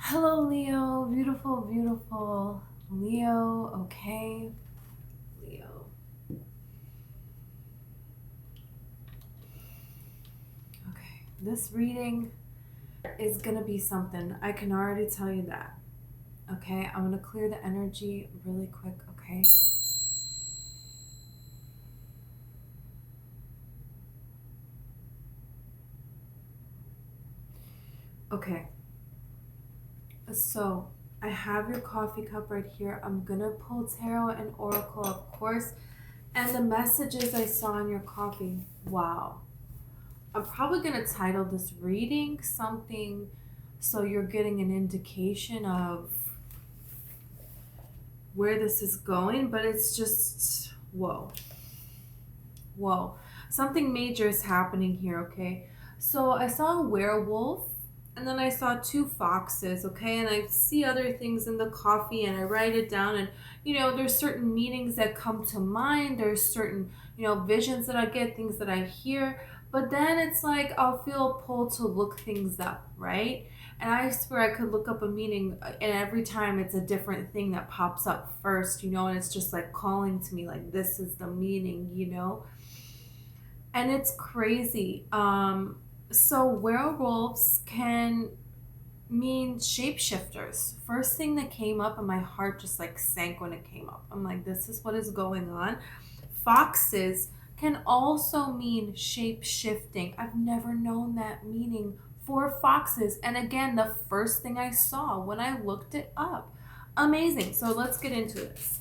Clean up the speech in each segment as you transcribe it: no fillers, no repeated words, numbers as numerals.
Hello, Leo. Beautiful, beautiful Leo. Okay, Leo. Okay, this reading is gonna be something. I can already tell you that. Okay, I'm gonna clear the energy really quick. Okay. Okay. So I have your coffee cup right here. I'm gonna pull tarot and oracle, of course, and the messages I saw in your coffee. Wow. I'm probably going to title this reading something so you're getting an indication of where this is going, but it's just, whoa, whoa. Something major is happening here, okay? So I saw a werewolf and then I saw two foxes, okay? And I see other things in the coffee and I write it down and, there's certain meanings that come to mind. There's certain, visions that I get, things that I hear. But then it's like I'll feel pulled to look things up, right? And I swear I could look up a meaning, and every time it's a different thing that pops up first, and it's just like calling to me, like, this is the meaning. And it's crazy. So werewolves can mean shapeshifters. First thing that came up, and my heart just like sank when it came up. I'm like, this is what is going on. Foxes can also mean shape shifting. I've never known that meaning for foxes. And again, the first thing I saw when I looked it up. Amazing. So let's get into this.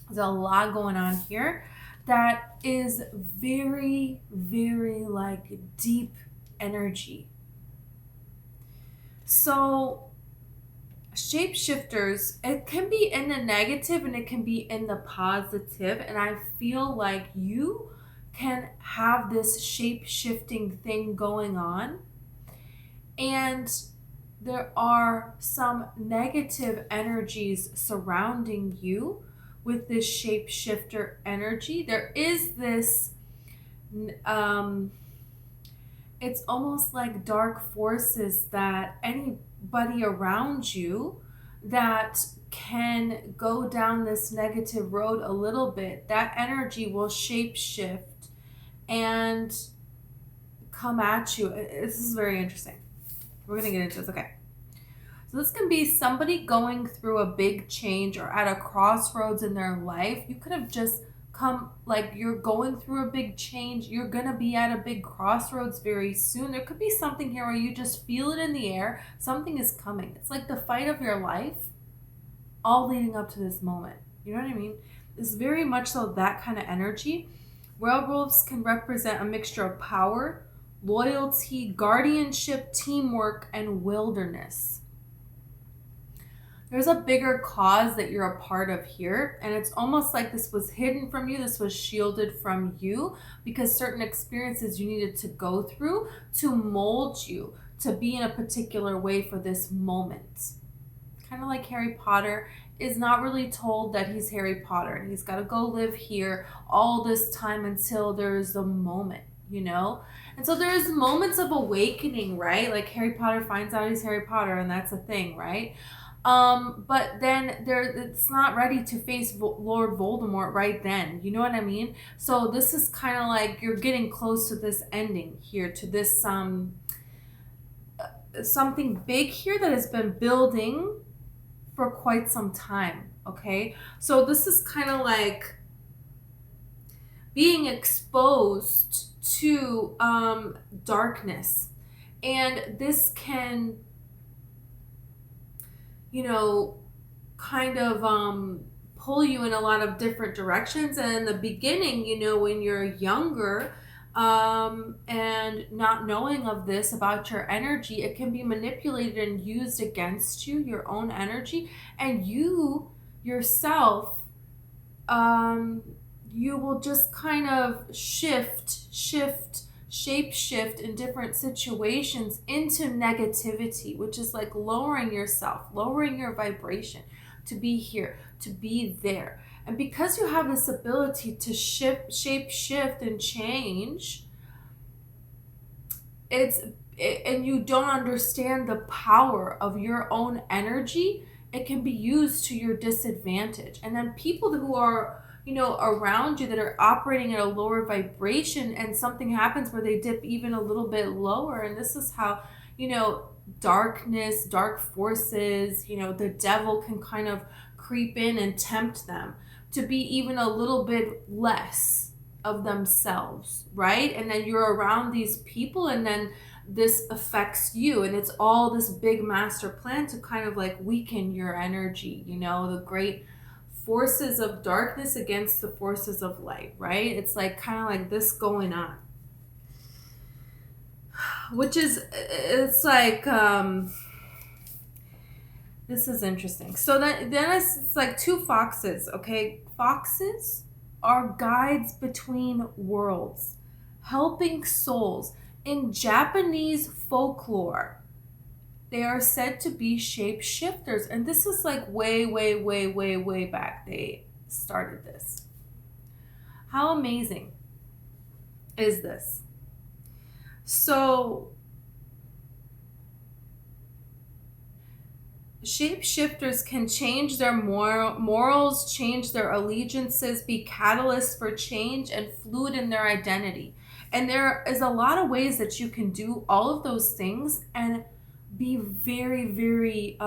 There's a lot going on here that is very, very like deep energy. So shapeshifters, it can be in the negative and it can be in the positive, and I feel like you can have this shape shifting thing going on, and there are some negative energies surrounding you with this shapeshifter energy. There is this it's almost like dark forces that anybody around you that can go down this negative road a little bit, that energy will shape shift and come at you. This is very interesting. We're going to get into this. Okay. So this can be somebody going through a big change or at a crossroads in their life. You could have just come, like, you're going through a big change. You're going to be at a big crossroads very soon. There could be something here where you just feel it in the air. Something is coming. It's like the fight of your life, all leading up to this moment. You know what I mean? It's very much so that kind of energy. Werewolves can represent a mixture of power, loyalty, guardianship, teamwork, and wilderness. There's a bigger cause that you're a part of here, and it's almost like this was hidden from you, this was shielded from you, because certain experiences you needed to go through to mold you to be in a particular way for this moment. Kind of like Harry Potter is not really told that he's Harry Potter and he's got to go live here all this time until there's a moment. And so there's moments of awakening, right? Like Harry Potter finds out he's Harry Potter, and that's a thing, right? But then it's not ready to face Lord Voldemort right then. You know what I mean? So this is kind of like you're getting close to this ending here, to this something big here that has been building for quite some time. Okay, so this is kind of like being exposed to darkness, and this can kind of pull you in a lot of different directions. And in the beginning, when you're younger, and not knowing of this about your energy, it can be manipulated and used against you, your own energy, and you yourself, you will just kind of shape shift in different situations into negativity, which is like lowering yourself, lowering your vibration to be here, to be there. And because you have this ability to shape shift and change, and you don't understand the power of your own energy, it can be used to your disadvantage. And then people who are, around you that are operating at a lower vibration, and something happens where they dip even a little bit lower. And this is how, darkness, dark forces, the devil can kind of creep in and tempt them to be even a little bit less of themselves, right? And then you're around these people, and then this affects you, and it's all this big master plan to kind of like weaken your energy, the great forces of darkness against the forces of light, right? It's like kind of like this going on, which is, it's like, this is interesting. So then it's like two foxes, okay? Foxes are guides between worlds, helping souls. In Japanese folklore, they are said to be shapeshifters. And this is like way, way, way, way, way back. They started this. How amazing is this? So, shapeshifters can change their morals, change their allegiances, be catalysts for change, and fluid in their identity. And there is a lot of ways that you can do all of those things and be very, very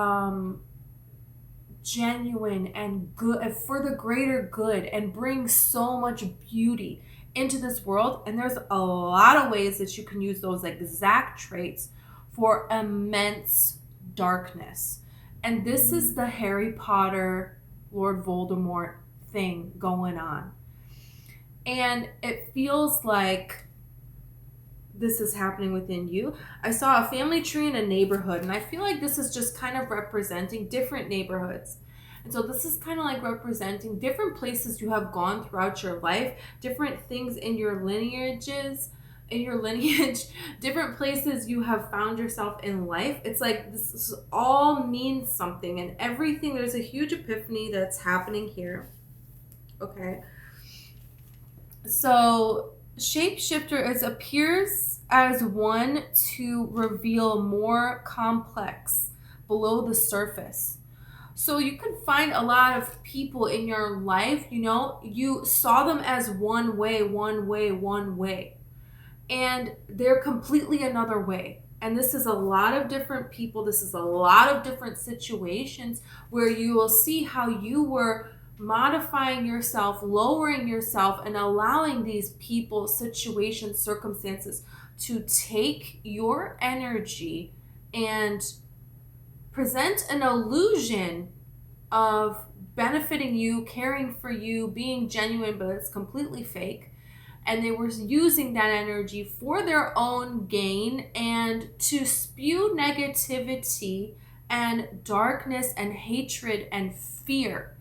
genuine and good for the greater good, and bring so much beauty into this world. And there's a lot of ways that you can use those exact traits for immense darkness. And this is the Harry Potter, Lord Voldemort thing going on. And it feels like this is happening within you. I saw a family tree in a neighborhood, and I feel like this is just kind of representing different neighborhoods. And so this is kind of like representing different places you have gone throughout your life, different things in your lineage, different places you have found yourself in life. It's like this all means something, and everything. There's a huge epiphany that's happening here. Okay. So shapeshifter appears as one to reveal more complex below the surface. So you can find a lot of people in your life, you saw them as one way, and they're completely another way. And this is a lot of different people. This is a lot of different situations where you will see how you were modifying yourself, lowering yourself, and allowing these people, situations, circumstances to take your energy and present an illusion of benefiting you, caring for you, being genuine, but it's completely fake. And they were using that energy for their own gain and to spew negativity and darkness and hatred and fear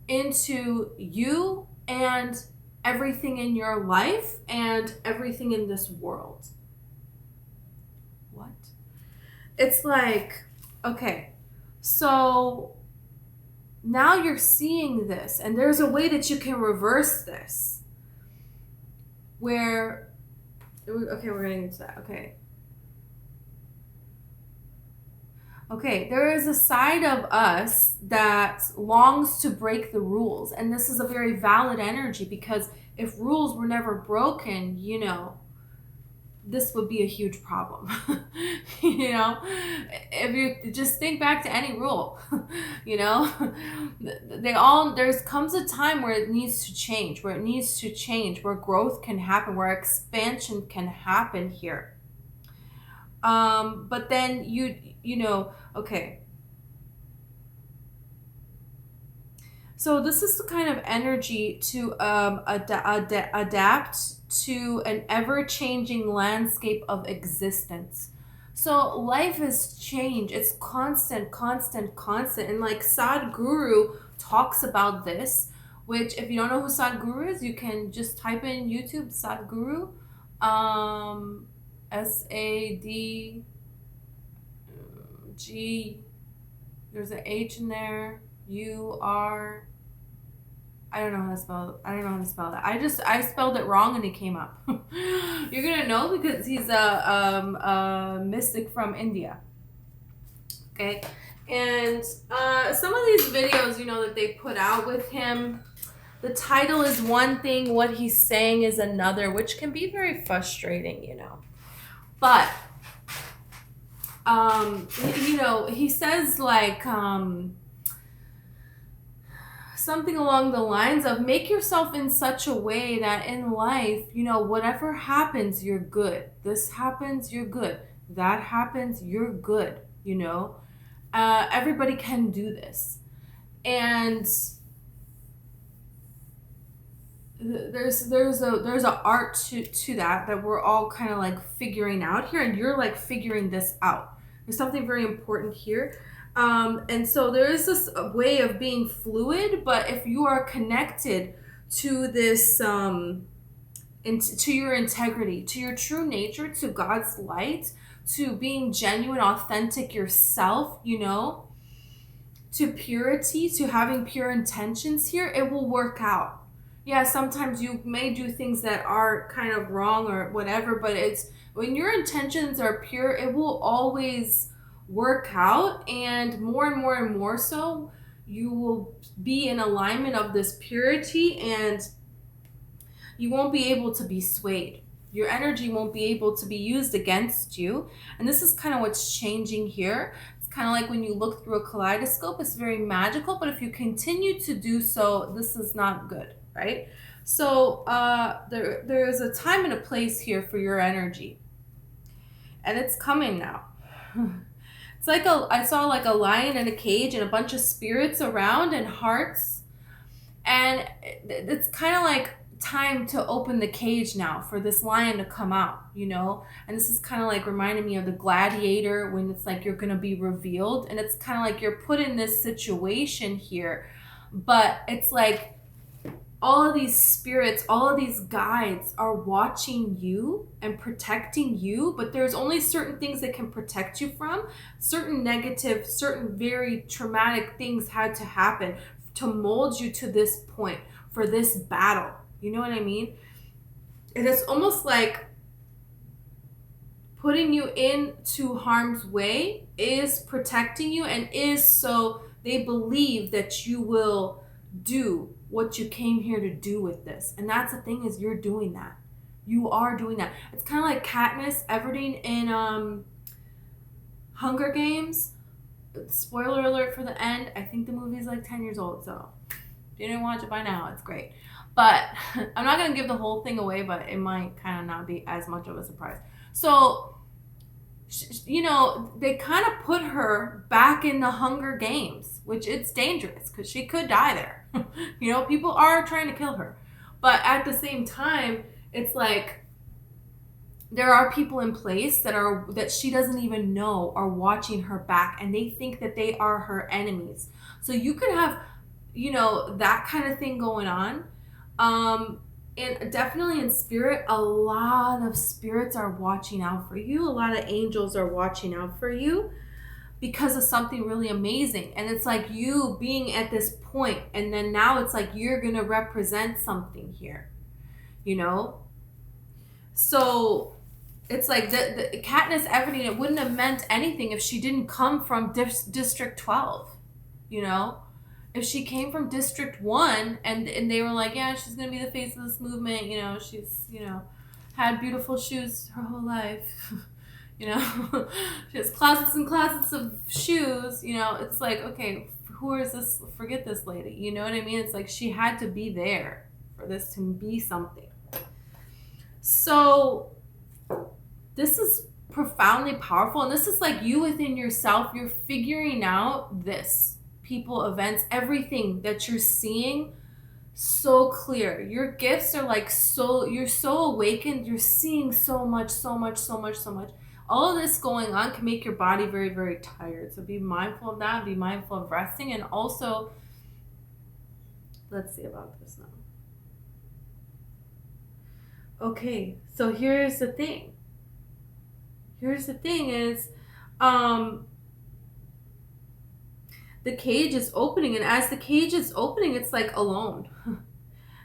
into you and everything in your life and everything in this world. What? It's like, okay, so now you're seeing this, and there's a way that you can reverse this. Where, okay, we're getting into that. Okay, there is a side of us that longs to break the rules, and this is a very valid energy, because if rules were never broken, this would be a huge problem. If you just think back to any rule, there comes a time where it needs to change, where growth can happen, where expansion can happen here. But then okay. So this is the kind of energy to adapt to an ever-changing landscape of existence. So life is change. It's constant. And like Sadhguru talks about this, which if you don't know who Sadhguru is, you can just type in YouTube Sadhguru. SADG. There's an H in there. UR. I don't know how to spell. I don't know how to spell that. I spelled it wrong and it came up. You're gonna know because he's a mystic from India. Okay, and some of these videos, you know, that they put out with him, the title is one thing, what he's saying is another, which can be very frustrating, you know. But you know, he says like something along the lines of make yourself in such a way that in life, you know, whatever happens, you're good. This happens, you're good. That happens, you're good, you know. Everybody can do this. And there's a art to that we're all kind of like figuring out here, and you're like figuring this out. There's something very important here. And so there is this way of being fluid, but if you are connected to this to your integrity, to your true nature, to God's light, to being genuine, authentic yourself, you know, to purity, to having pure intentions here, it will work out. Yeah, sometimes you may do things that are kind of wrong or whatever, but it's when your intentions are pure, it will always work out, and more so, you will be in alignment of this purity, and you won't be able to be swayed. Your energy won't be able to be used against you. And this is kind of what's changing here. It's kind of like when you look through a kaleidoscope, it's very magical, but if you continue to do so, this is not good, right? So there is a time and a place here for your energy. And it's coming now. It's like I saw like a lion in a cage and a bunch of spirits around and hearts. And it's kind of like time to open the cage now for this lion to come out, you know. And this is kind of like reminding me of the gladiator, when it's like you're going to be revealed, and it's kind of like you're put in this situation here, but it's like all of these spirits, all of these guides are watching you and protecting you, but there's only certain things that can protect you from. Certain negative, certain very traumatic things had to happen to mold you to this point for this battle. You know what I mean? And it's almost like putting you into harm's way is protecting you, and is so they believe that you will do what you came here to do with this. And that's the thing, is you're doing that. You are doing that. It's kind of like Katniss Everdeen in Hunger Games. Spoiler alert for the end. I think the movie is like 10 years old, so if you didn't watch it by now, it's great. But I'm not going to give the whole thing away, but it might kind of not be as much of a surprise. So, you know, they kind of put her back in the Hunger Games, which it's dangerous because she could die there. You know, people are trying to kill her. But at the same time, it's like there are people in place that she doesn't even know are watching her back, and they think that they are her enemies. So you could have, you know, that kind of thing going on. And definitely in spirit, a lot of spirits are watching out for you. A lot of angels are watching out for you because of something really amazing. And it's like you being at this point, and then now it's like you're going to represent something here, you know? So it's like the Katniss Everdeen, it wouldn't have meant anything if she didn't come from District 12, you know? If she came from District 1 and they were like, yeah, she's going to be the face of this movement, you know, she's, you know, had beautiful shoes her whole life, you know, she has closets and closets of shoes, you know, it's like, okay, who is this? Forget this lady, you know what I mean? It's like she had to be there for this to be something. So this is profoundly powerful, and this is like you within yourself, you're figuring out this. People, events, everything that you're seeing so clear. Your gifts are like so, you're so awakened, you're seeing so much. All of this going on can make your body very, very tired. So be mindful of that, be mindful of resting, and also, let's see about this now. Okay, so here's the thing. the cage is opening, and as the cage is opening, it's like alone.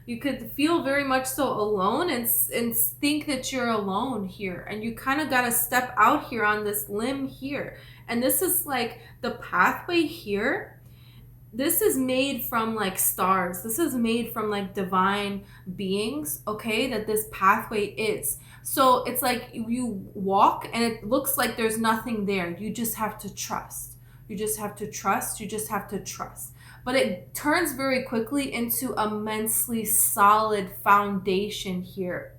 You could feel very much so alone, and think that you're alone here, and you kind of got to step out here on this limb here. And this is like the pathway here. This is made from like stars. This is made from like divine beings, okay? That this pathway is. So it's like you walk and it looks like there's nothing there. You just have to trust. You just have to trust. You just have to trust. But it turns very quickly into immensely solid foundation here.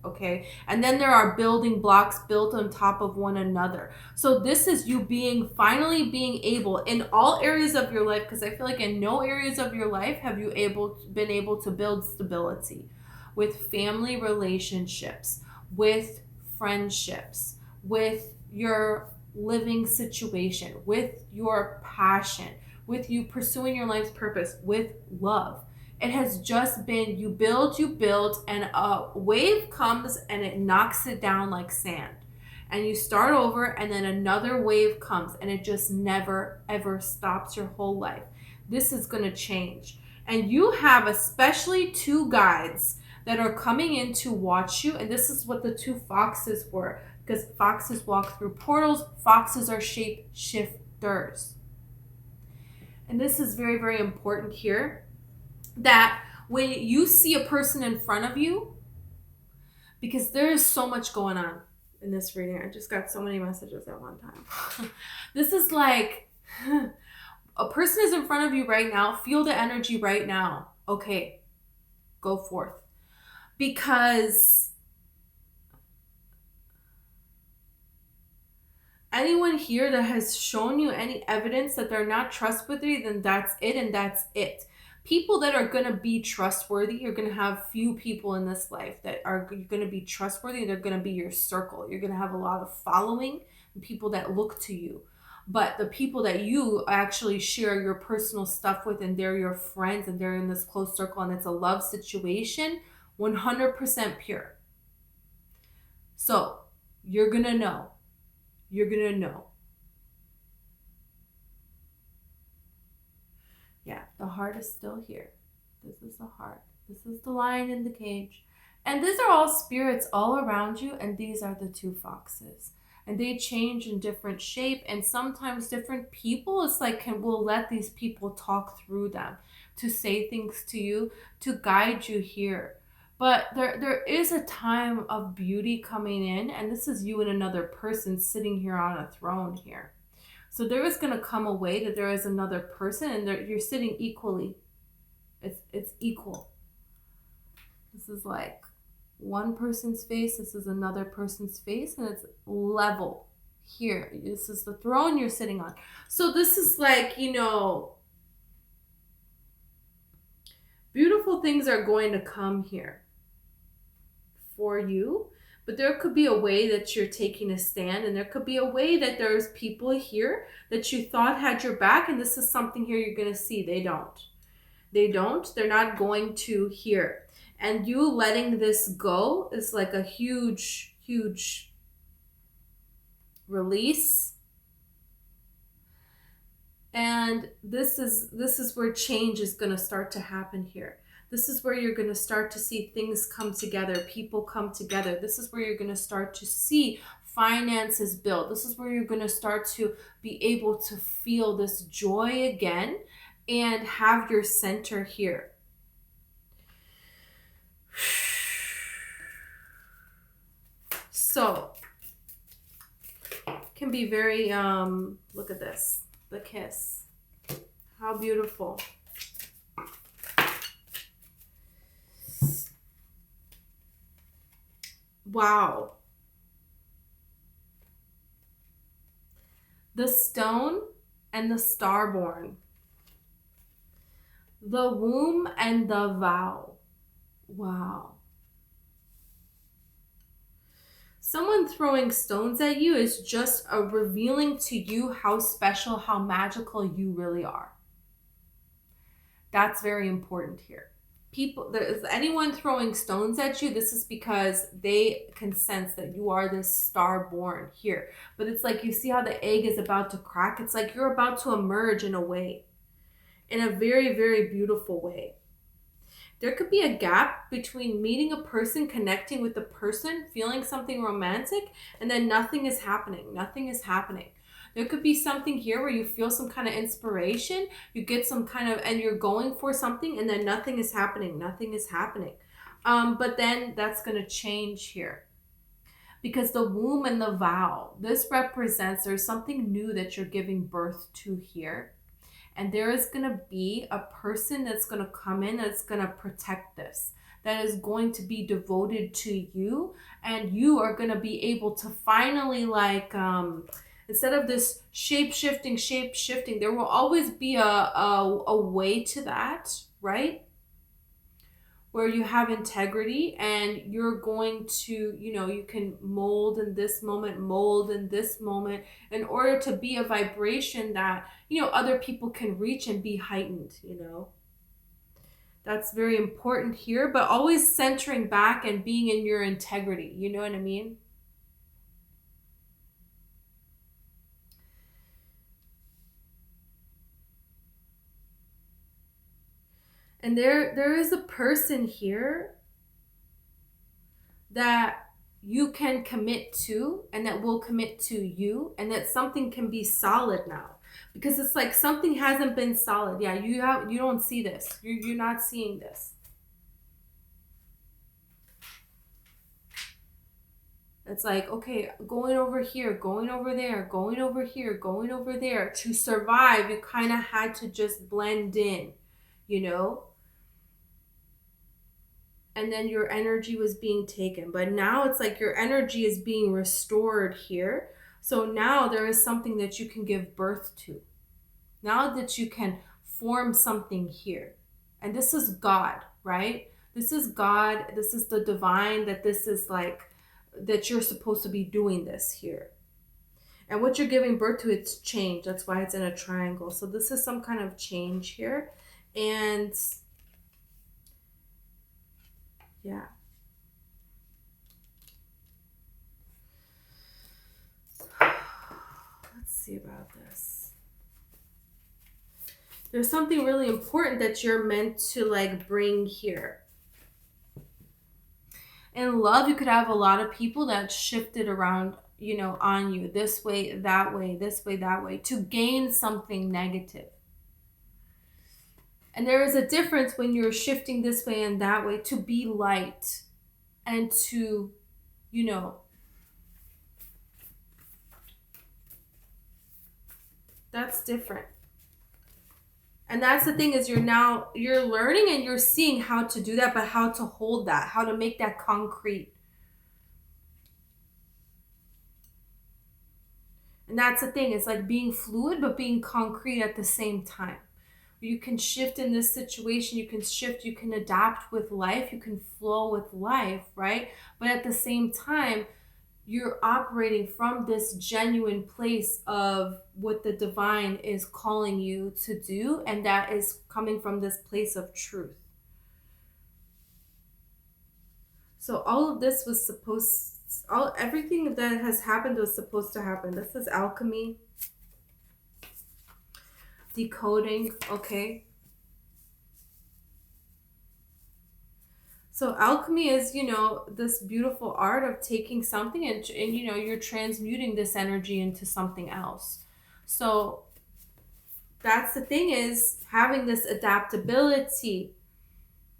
Okay, and then there are building blocks built on top of one another. So this is you finally being able in all areas of your life, because I feel like in no areas of your life have you been able to build stability with family relationships, with friendships, with your living situation, with your passion, with you pursuing your life's purpose, with love. It has just been you build, and a wave comes and it knocks it down like sand. And you start over, and then another wave comes, and it just never, ever stops your whole life. This is going to change. And you have especially two guides that are coming in to watch you. And this is what the two foxes were, because foxes walk through portals. Foxes are shapeshifters. And this is very, very important here. That when you see a person in front of you, because there is so much going on in this reading. I just got so many messages at one time. This is like, a person is in front of you right now. Feel the energy right now. Okay, go forth. Because anyone here that has shown you any evidence that they're not trustworthy, then that's it, and that's it. People that are going to be trustworthy, you're going to have few people in this life that are going to be trustworthy. They're going to be your circle. You're going to have a lot of following, people that look to you. But the people that you actually share your personal stuff with, and they're your friends, and they're in this close circle, and it's a love situation, 100% pure. So you're going to know. You're going to know. Yeah, the heart is still here. This is the heart. This is the lion in the cage. And these are all spirits all around you, and these are the two foxes. And they change in different shape, and sometimes different people, it's like we'll let these people talk through them to say things to you, to guide you here. But there is a time of beauty coming in, and this is you and another person sitting here on a throne here. So there is going to come a way that there is another person, and you're sitting equally. It's equal. This is like one person's face. This is another person's face, and it's level here. This is the throne you're sitting on. So this is like, beautiful things are going to come here for you. But there could be a way that you're taking a stand, and there could be a way that there's people here that you thought had your back, and this is something here you're going to see. They don't. They don't. They're not going to here. And you letting this go is like a huge, huge release. And this is where change is going to start to happen here. This is where you're going to start to see things come together, people come together. This is where you're going to start to see finances build. This is where you're going to start to be able to feel this joy again and have your center here. So, can be very, look at this, the kiss. How beautiful. Wow. The stone and the starborn. The womb and the vow. Wow. Someone throwing stones at you is just revealing to you how special, how magical you really are. That's very important here. People, there's anyone throwing stones at you, this is because they can sense that you are this star born here. But it's like, you see how the egg is about to crack? It's like you're about to emerge in a way, in a very, very beautiful way. There could be a gap between meeting a person, connecting with a person, feeling something romantic, and then nothing is happening. Nothing is happening. There could be something here where you feel some kind of inspiration, you get some kind of, and you're going for something, and then nothing is happening. Nothing is happening. But then that's going to change here. Because the womb and the vow, this represents there's something new that you're giving birth to here. And there is going to be a person that's going to come in that's going to protect this, that is going to be devoted to you. And you are going to be able to finally, like, instead of this shape-shifting, there will always be a way to that, right? Where you have integrity and you're going to, you can mold in this moment in order to be a vibration that, other people can reach and be heightened, That's very important here, but always centering back and being in your integrity. You know what I mean? And there is a person here that you can commit to and that will commit to you, and that something can be solid now. Because it's like something hasn't been solid. Yeah, you don't see this. You're not seeing this. It's like, okay, going over here, going over there, going over here, going over there. To survive, you kind of had to just blend in, And then your energy was being taken. But now it's like your energy is being restored here. So now there is something that you can give birth to. Now that you can form something here. And this is God, right? This is God. This is the divine, that this is like, that you're supposed to be doing this here. And what you're giving birth to, it's change. That's why it's in a triangle. So this is some kind of change here. And yeah. Let's see about this. There's something really important that you're meant to like bring here. In love, you could have a lot of people that shifted around, on you, this way, that way, this way, that way, to gain something negative. And there is a difference when you're shifting this way and that way to be light and to, that's different. And that's the thing, is you're learning and you're seeing how to do that, but how to hold that, how to make that concrete. And that's the thing, it's like being fluid, but being concrete at the same time. You can shift in this situation, you can adapt with life, you can flow with life, right? But at the same time, you're operating from this genuine place of what the divine is calling you to do, and that is coming from this place of truth. So all of this was everything that has happened was supposed to happen. This is alchemy. Decoding, okay. So alchemy is, this beautiful art of taking something and you're transmuting this energy into something else. So that's the thing, is having this adaptability.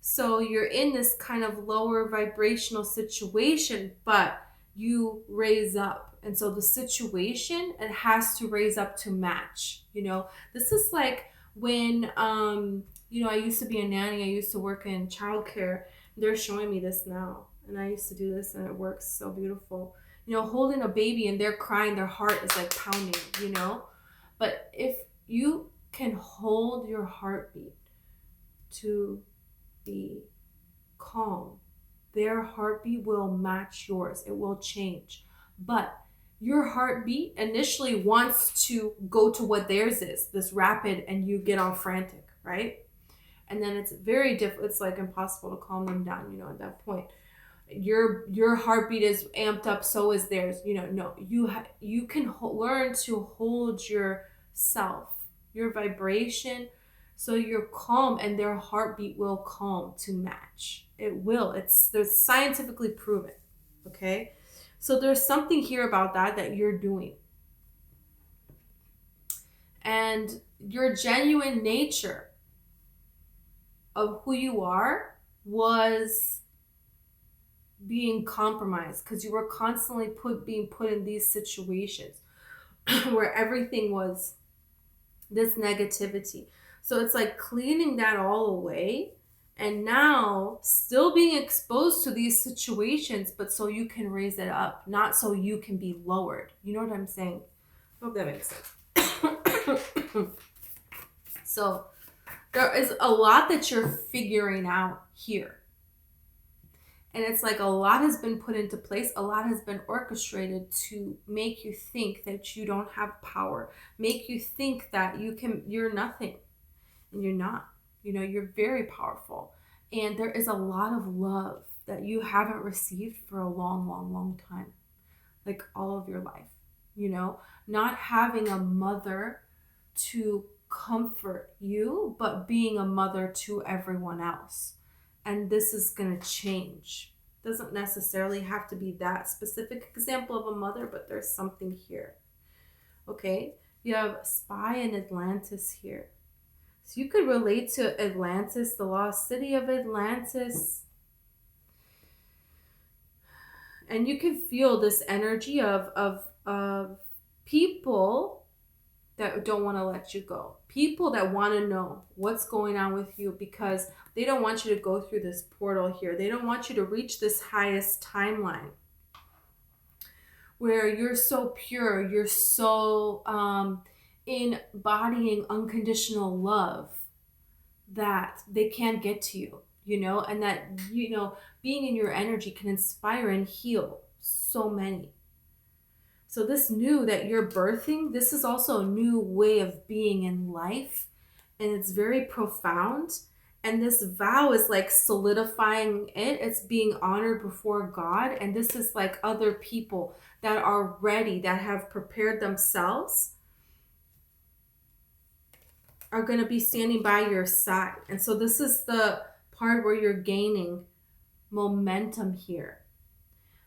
So you're in this kind of lower vibrational situation, but you raise up. And so the situation, it has to raise up to match, This is like when, I used to be a nanny. I used to work in childcare. They're showing me this now. And I used to do this and it works so beautiful. Holding a baby and they're crying, their heart is like pounding, But if you can hold your heartbeat to be calm, their heartbeat will match yours. It will change. But your heartbeat initially wants to go to what theirs is, this rapid, and you get all frantic, right? And then it's very difficult. It's like impossible to calm them down, you know, at that point. Your heartbeat is amped up, so is theirs. You know, no, you can learn to hold yourself, your vibration, so you're calm, and their heartbeat will calm to match. It will. There's scientifically proven. Okay, so there's something here about that you're doing, and your genuine nature of who you are was being compromised because you were constantly being put in these situations where everything was this negativity. So it's like cleaning that all away, and now still being exposed to these situations, but so you can raise it up, not so you can be lowered. You know what I'm saying? I hope that makes sense. So there is a lot that you're figuring out here. And it's like a lot has been put into place. A lot has been orchestrated to make you think that you don't have power, make you think that you're nothing, and you're not. You know, you're very powerful. And there is a lot of love that you haven't received for a long, long, long time. Like all of your life, you know, not having a mother to comfort you, but being a mother to everyone else. And this is going to change. Doesn't necessarily have to be that specific example of a mother, but there's something here. Okay, you have Spy in Atlantis here. So you could relate to Atlantis, the lost city of Atlantis. And you can feel this energy of people that don't want to let you go. People that want to know what's going on with you because they don't want you to go through this portal here. They don't want you to reach this highest timeline where you're so pure, you're so embodying unconditional love that they can't get to you, you know, and that, you know, being in your energy can inspire and heal so many. So this new that you're birthing, this is also a new way of being in life, and it's very profound. And this vow is like solidifying it. It's being honored before God. And this is like other people that are ready, that have prepared themselves, are going to be standing by your side. And so this is the part where you're gaining momentum here.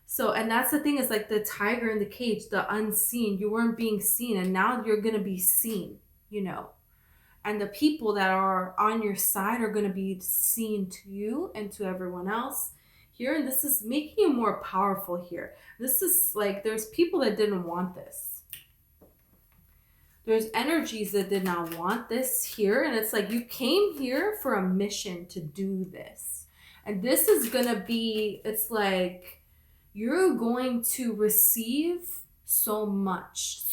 So, and that's the thing, is like the tiger in the cage, the unseen. You weren't being seen, and now you're going to be seen, you know. And the people that are on your side are going to be seen to you and to everyone else here. And this is making you more powerful here. This is like, there's people that didn't want this. There's energies that did not want this here. And it's like, you came here for a mission to do this. And this is going to be, it's like, you're going to receive so much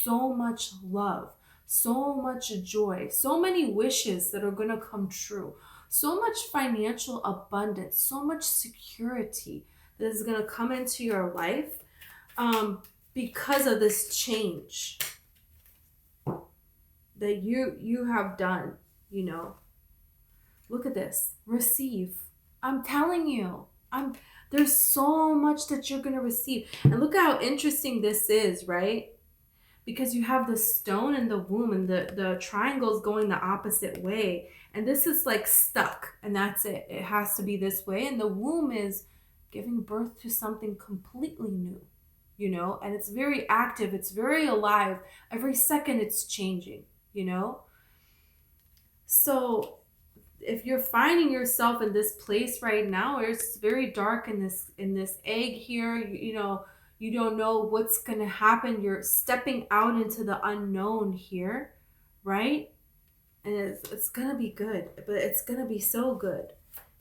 love, so much joy, so many wishes that are going to come true, so much financial abundance, so much security that is going to come into your life because of this change that you have done, you know. Look at this. Receive. I'm telling you. There's so much that you're going to receive. And look how interesting this is, right? Because you have the stone in the womb, and the triangle is going the opposite way. And this is like stuck, and that's it. It has to be this way. And the womb is giving birth to something completely new, you know? And it's very active. It's very alive. Every second it's changing, you know? So if you're finding yourself in this place right now, where it's very dark in this egg here, you know, you don't know what's going to happen. You're stepping out into the unknown here, right? And it's going to be good, but it's going to be so good.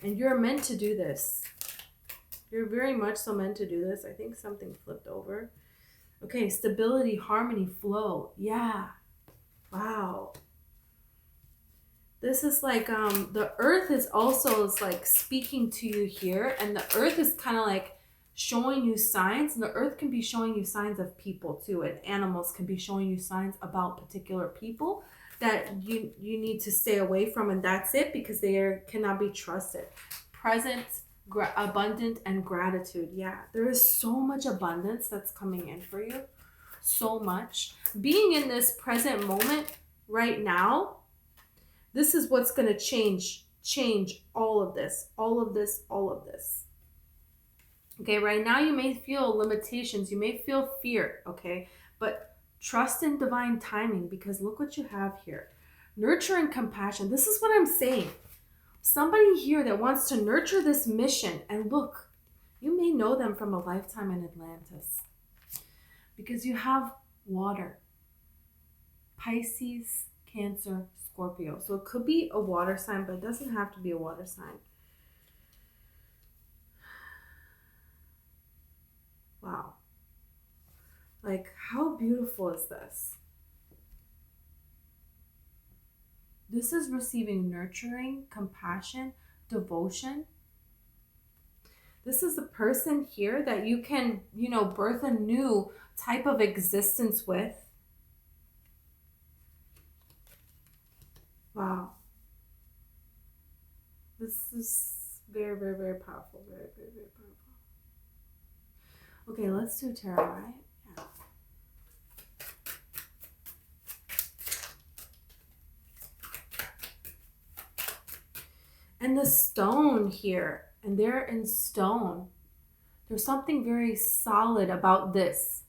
And you're meant to do this. You're very much so meant to do this. I think something flipped over. Okay, stability, harmony, flow. Yeah. Wow. This is like, the earth is also like speaking to you here. And the earth is kind of like showing you signs. And the earth can be showing you signs of people too. And animals can be showing you signs about particular people that you need to stay away from, and that's it, because they cannot be trusted. Presence, abundant, and gratitude. Yeah, there is so much abundance that's coming in for you. So much. Being in this present moment right now, this is what's going to change all of this. Okay, right now you may feel limitations, you may feel fear, okay? But trust in divine timing, because look what you have here. Nurture and compassion. This is what I'm saying. Somebody here that wants to nurture this mission, and look, you may know them from a lifetime in Atlantis, because you have water. Pisces, Cancer, Scorpio. So it could be a water sign, but it doesn't have to be a water sign. Wow. Like, how beautiful is this? This is receiving nurturing, compassion, devotion. This is the person here that you can, birth a new type of existence with. Wow. This is very, very, very powerful. Very, very, very powerful. Okay, let's do tarot, right? Yeah. And the stone here, and they're in stone. There's something very solid about this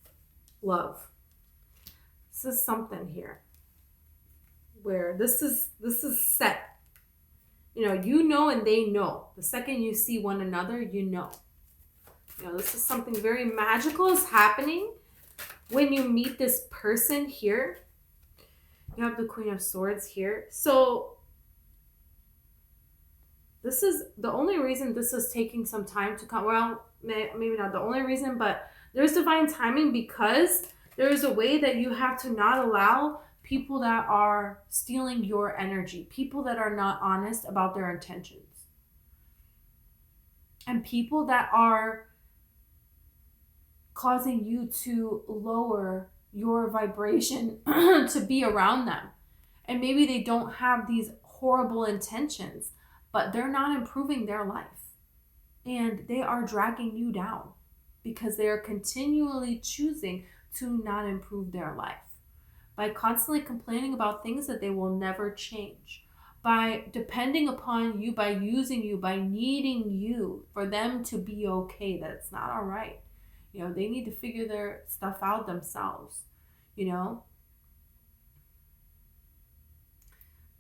love. This is something here where this is set. And they know. The second you see one another, this is something very magical is happening when you meet this person here. You have the Queen of Swords here. So this is the only reason this is taking some time to come. Well, maybe not the only reason, but there's divine timing, because there is a way that you have to not allow people that are stealing your energy, people that are not honest about their intentions, and people that are causing you to lower your vibration to be around them. And maybe they don't have these horrible intentions, but they're not improving their life. And they are dragging you down because they are continually choosing to not improve their life. By constantly complaining about things that they will never change. By depending upon you, by using you, by needing you for them to be okay. That's not all right. They need to figure their stuff out themselves,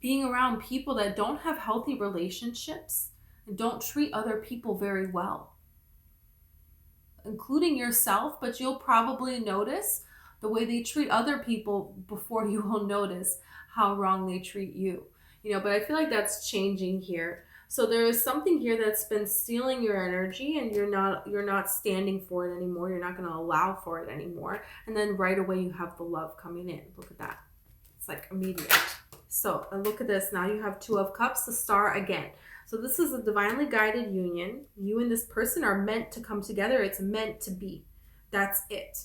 Being around people that don't have healthy relationships and don't treat other people very well, including yourself, but you'll probably notice the way they treat other people before you will notice how wrong they treat you. But I feel like that's changing here. So there is something here that's been stealing your energy, and you're not standing for it anymore. You're not going to allow for it anymore. And then right away you have the love coming in. Look at that. It's like immediate. So look at this. Now you have Two of Cups, the Star again. So this is a divinely guided union. You and this person are meant to come together. It's meant to be. That's it.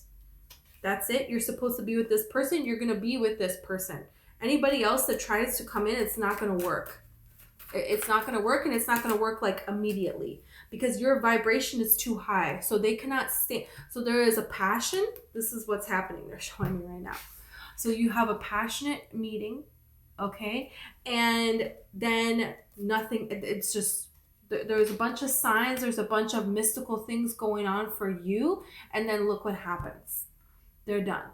That's it. You're supposed to be with this person. You're going to be with this person. Anybody else that tries to come in, it's not going to work. It's not going to work, and it's not going to work like immediately, because your vibration is too high. So they cannot stay. So there is a passion. This is what's happening. They're showing me right now. So you have a passionate meeting, okay? And then nothing, it's just, there's a bunch of signs. There's a bunch of mystical things going on for you. And then look what happens. They're done.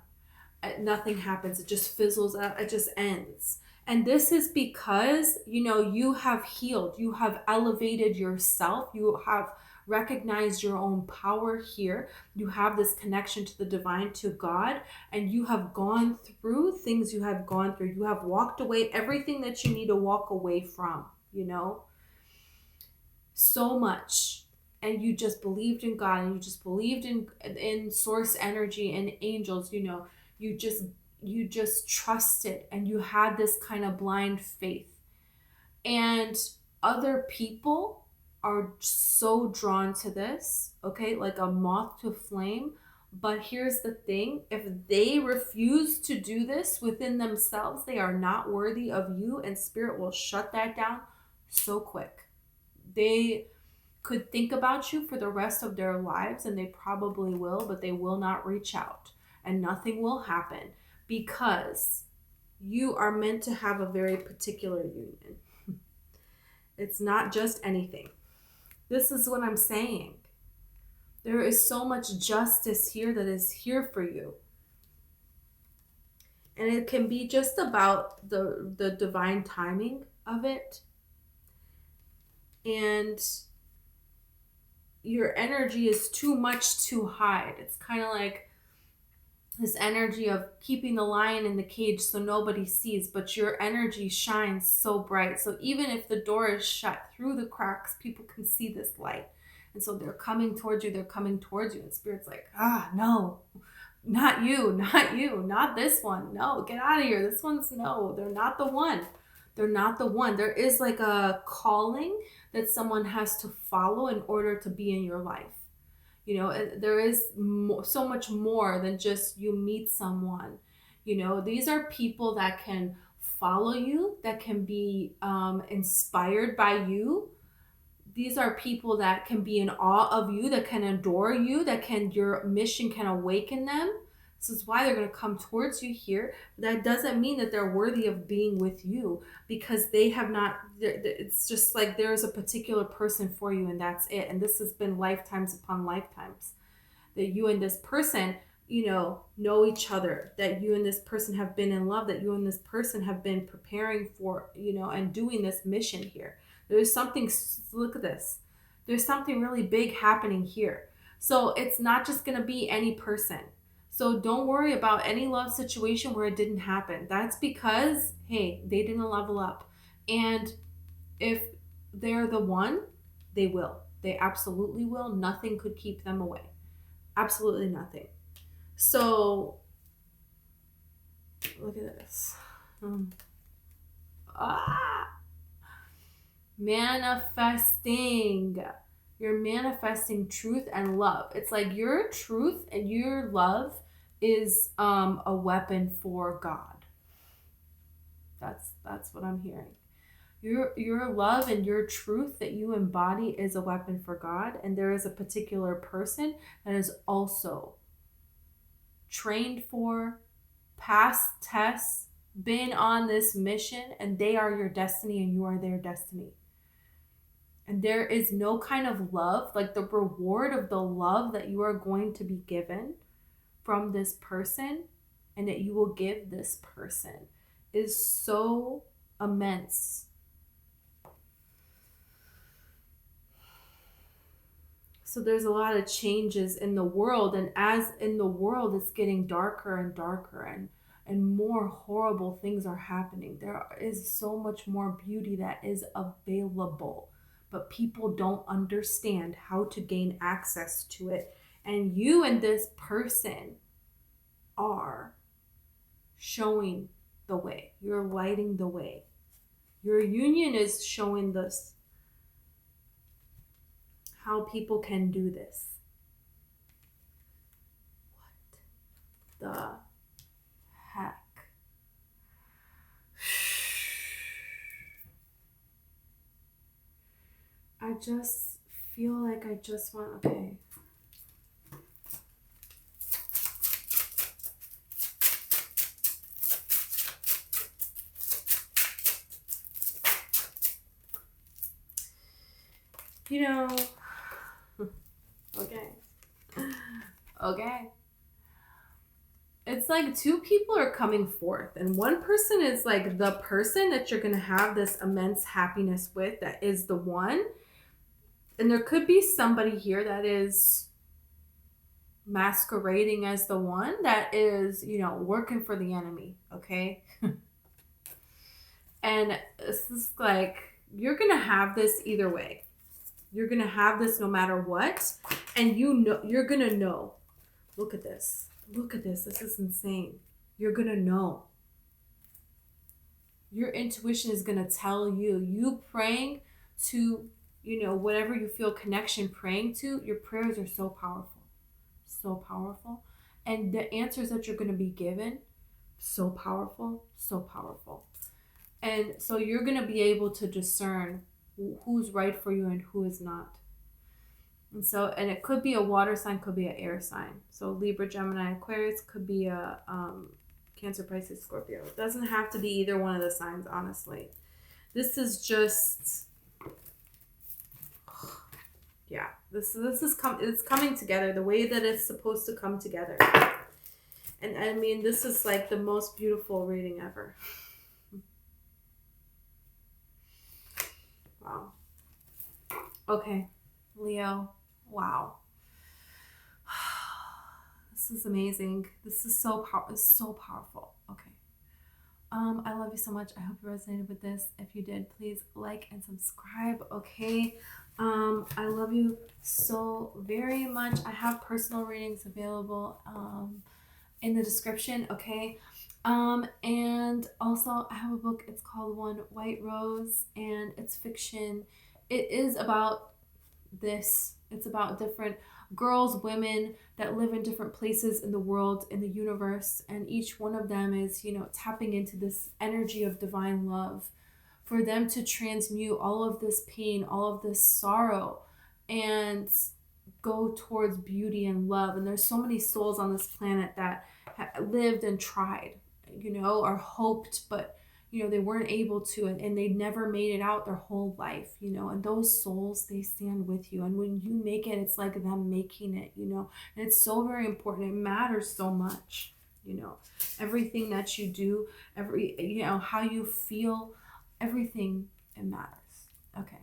Nothing happens. It just fizzles out. It just ends. And this is because, you have healed. You have elevated yourself. You have recognized your own power here. You have this connection to the divine, to God, and you have gone through things you have gone through. You have walked away everything that you need to walk away from, so much. And you just believed in God, and you just believed in source energy and angels, you just trusted, and you had this kind of blind faith. And other people are so drawn to this, okay? Like a moth to flame. But here's the thing, if they refuse to do this within themselves, they are not worthy of you, and spirit will shut that down so quick. They could think about you for the rest of their lives, and they probably will, but they will not reach out, and nothing will happen, because you are meant to have a very particular union. It's not just anything. This is what I'm saying. There is so much justice here that is here for you. And it can be just about the divine timing of it. And your energy is too much to hide. It's kind of like this energy of keeping the lion in the cage so nobody sees, but your energy shines so bright. So even if the door is shut, through the cracks, people can see this light. And so they're coming towards you, and Spirit's like, no, not you, not this one. No, get out of here. This one's no, they're not the one. They're not the one. There is like a calling that someone has to follow in order to be in your life. You know, there is so much more than just you meet someone. You know, these are people that can follow you, that can be inspired by you. These are people that can be in awe of you, that can adore you, your mission can awaken them. This is why they're going to come towards you here. That doesn't mean that they're worthy of being with you, because they have not, it's just like there's a particular person for you, and that's it. And this has been lifetimes upon lifetimes that you and this person, you know each other, that you and this person have been in love, that you and this person have been preparing for, and doing this mission here. There's something, look at this. There's something really big happening here. So it's not just going to be any person. So don't worry about any love situation where it didn't happen. That's because, hey, they didn't level up. And if they're the one, they will. They absolutely will. Nothing could keep them away. Absolutely nothing. So look at this. Manifesting. You're manifesting truth and love. It's like your truth and your love is a weapon for God. That's what I'm hearing. Your love and your truth that you embody is a weapon for God, and there is a particular person that is also trained for, passed tests, been on this mission, and they are your destiny and you are their destiny. And there is no kind of love, like the reward of the love that you are going to be given from this person and that you will give this person is so immense. So there's a lot of changes in the world, and as in the world it's getting darker and darker, and more horrible things are happening. There is so much more beauty that is available, but people don't understand how to gain access to it. And you and this person are showing the way. You're lighting the way. Your union is showing this, how people can do this. What the heck? I just feel like I just want, okay. Okay. It's like two people are coming forth, and one person is like the person that you're going to have this immense happiness with, that is the one. And there could be somebody here that is masquerading as the one that is, working for the enemy, okay? And this is like, you're going to have this either way. You're going to have this no matter what. And you're going to know. Look at this. Look at this. This is insane. You're going to know. Your intuition is going to tell you. You praying to, whatever you feel connection praying to, your prayers are so powerful. so powerful. And the answers that you're going to be given, so powerful, so powerful. And so you're going to be able to discern who's right for you and who is not. And so, and it could be a water sign, could be an air sign. So Libra, Gemini, Aquarius, could be a Cancer, Pisces, Scorpio. It doesn't have to be either one of the signs, honestly. This is just, yeah, this is it's coming together the way that it's supposed to come together. And I mean, this is like the most beautiful reading ever. Wow. Okay, Leo. Wow. This is amazing. This is so powerful. Okay. I love you so much. I hope you resonated with this. If you did, please like and subscribe. Okay. I love you so very much. I have personal readings available in the description. Okay. And also I have a book. It's called One White Rose, and it's fiction. It is about this. It's about different girls, women that live in different places in the world, in the universe, and each one of them is, you know, tapping into this energy of divine love for them to transmute all of this pain, all of this sorrow, and go towards beauty and love. And there's so many souls on this planet that lived and tried, you know, or hoped, but you know, they weren't able to, and they never made it out their whole life, you know, and those souls, they stand with you. And when you make it, it's like them making it, you know, and it's so very important. It matters so much, you know, everything that you do, you know, how you feel, everything, it matters. Okay.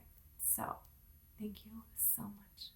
So thank you so much.